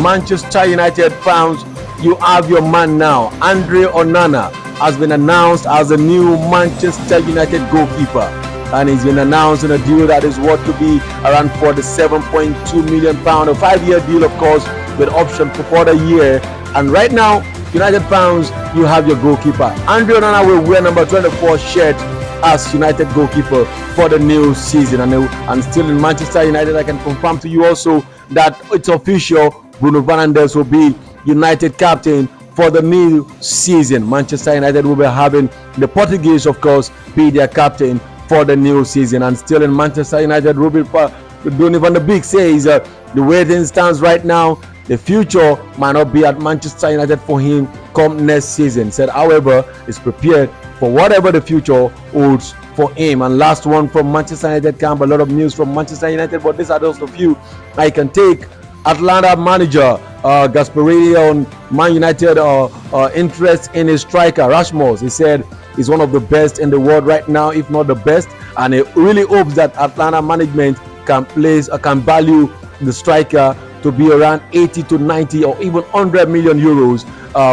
Manchester United fans, you have your man now. Andre Onana has been announced as the new Manchester United goalkeeper, and he's been announced in a deal that is worth to be around £47.2 million, a 5-year deal, of course, with option for further year. And right now, United fans, you have your goalkeeper. Andre Onana will wear number 24 shirt as United goalkeeper for the new season. And still in Manchester United, I can confirm to you also that it's official. Bruno Fernandes will be United captain for the new season. Manchester United will be having the Portuguese, of course, be their captain for the new season. And still in Manchester United, Donny van de Beek says the way things stands right now, the future might not be at Manchester United for him come next season. Said, however, is prepared for whatever the future holds for him. And last one from Manchester United camp, a lot of news from Manchester United, but these are just a few I can take. Atlanta manager Gasperini on Man United interest in his striker Rashmos. He said he's one of the best in the world right now, if not the best, and he really hopes that Atlanta management can value the striker to be around 80 to 90 or even 100 million euros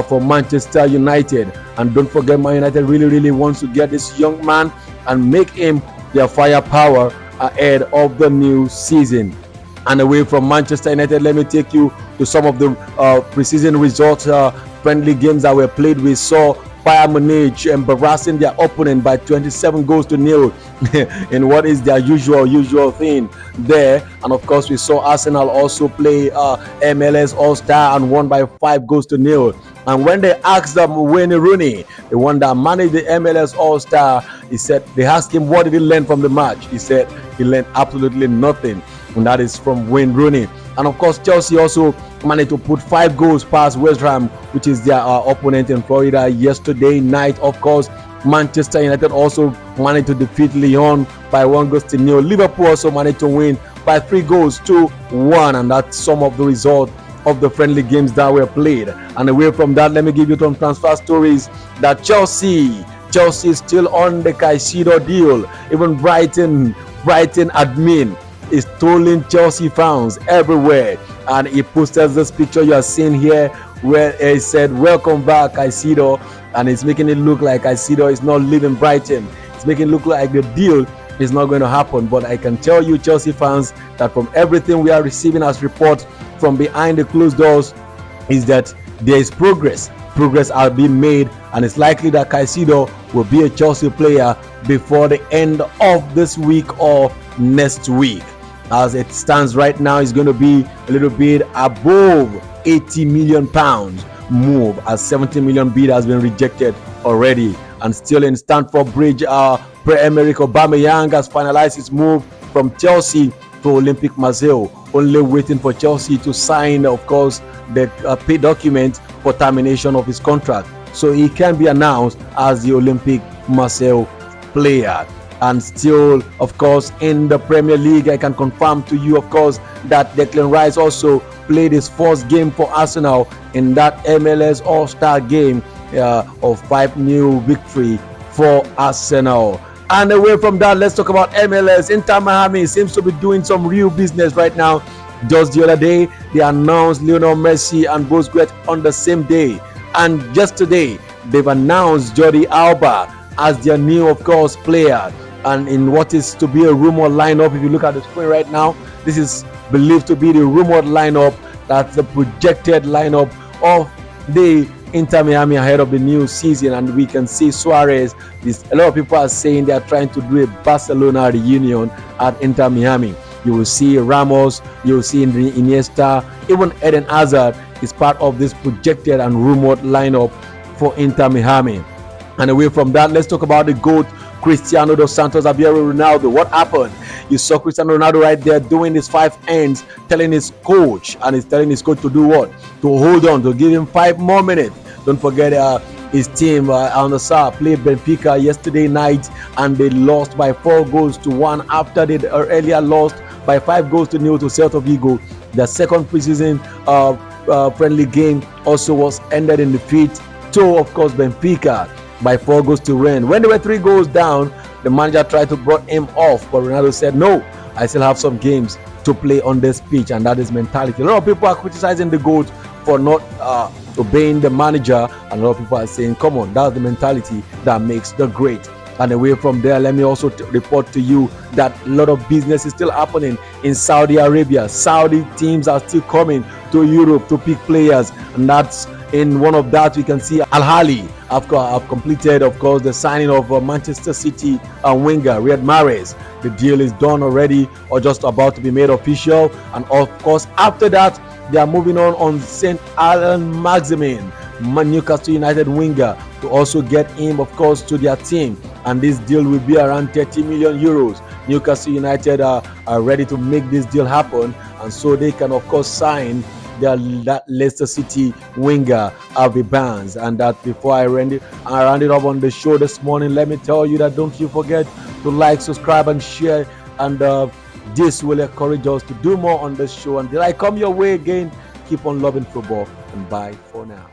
for Manchester United. And don't forget, Man United really wants to get this young man and make him their firepower ahead of the new season. And away from Manchester United, let me take you to some of the preseason results, friendly games that were played. We saw Bayern Munich embarrassing their opponent by 27 goals to nil in what is their usual thing there. And of course, we saw Arsenal also play MLS All-Star and won by 5 goals to nil. And when they asked Wayne Rooney, the one that managed the MLS All-Star, they asked him what did he learn from the match. He said he learned absolutely nothing, and that is from Wayne Rooney. And of course, Chelsea also managed to put 5 goals past West Ham, which is their opponent in Florida yesterday night. Of course, Manchester United also managed to defeat Lyon by 1 goal to nil. Liverpool also managed to win by 3 goals to 1, and that's some of the result of the friendly games that were played. And away from that, let me give you some transfer stories that Chelsea is still on the Caicedo deal. Even Brighton admin is trolling Chelsea fans everywhere, and he posted this picture you are seeing here where he said, "Welcome back, Caicedo," and it's making it look like Caicedo is not leaving Brighton. It's making it look like the deal is not going to happen. But I can tell you, Chelsea fans, that from everything we are receiving as reports from behind the closed doors is that there is progress are being made, and it's likely that Caicedo will be a Chelsea player before the end of this week or next week. As it stands right now, it's going to be a little bit above £80 million move, as 70 million bid has been rejected already. And still in Stamford Bridge, Pierre-Emerick Aubameyang has finalized his move from Chelsea to Olympique Marseille, only waiting for Chelsea to sign, of course, the pay document for termination of his contract, so he can be announced as the Olympique Marseille player. And still, of course, in the Premier League, I can confirm to you, of course, that Declan Rice also played his first game for Arsenal in that MLS All-Star game of 5-0 victory for Arsenal. And away from that, let's talk about MLS. Inter Miami seems to be doing some real business right now. Just the other day, they announced Lionel Messi and Busquets on the same day. And just today, they've announced Jordi Alba as their new, of course, player. And in what is to be a rumored lineup, if you look at the screen right now, this is believed to be the rumored lineup. That's the projected lineup of the Inter Miami ahead of the new season. And we can see Suarez. A lot of people are saying they are trying to do a Barcelona reunion at Inter Miami. You will see Ramos, you will see Iniesta, even Eden Hazard is part of this projected and rumored lineup for Inter Miami. And away from that, let's talk about the GOAT, Cristiano dos Santos Aveiro Ronaldo. What happened? You saw Cristiano Ronaldo right there doing his 5 ends, telling his coach, and he's telling his coach to do what? To hold on, to give him 5 more minutes. Don't forget his team on the side played Benfica yesterday night, and they lost by 4 goals to 1 after they earlier lost by 5 goals to nil to Celta Vigo. The second preseason friendly game also was ended in defeat to, of course, Benfica by 4 goals to 1. When they were 3 goals down, the manager tried to bring him off, but Ronaldo said, "No, I still have some games to play on this pitch, and that is mentality. A lot of people are criticizing the GOAT for not obeying the manager, and a lot of people are saying, come on, that's the mentality that makes the great. And away from there, let me also report to you that a lot of business is still happening in Saudi Arabia. Saudi teams are still coming to Europe to pick players, and that's in one of that we can see Al Ahly have completed, of course, the signing of Manchester City winger Riyad Mahrez. The deal is done already or just about to be made official, and of course after that they are moving on St. Alan Maximin, Newcastle United winger, to also get him, of course, to their team, and this deal will be around 30 million euros. Newcastle United are ready to make this deal happen, and so they can, of course, sign that Leicester City winger Harvey Barnes. And that before I round it up on the show this morning, let me tell you that don't you forget to like, subscribe, and share, and this will encourage us to do more on this show. Until I come your way again, keep on loving football, and bye for now.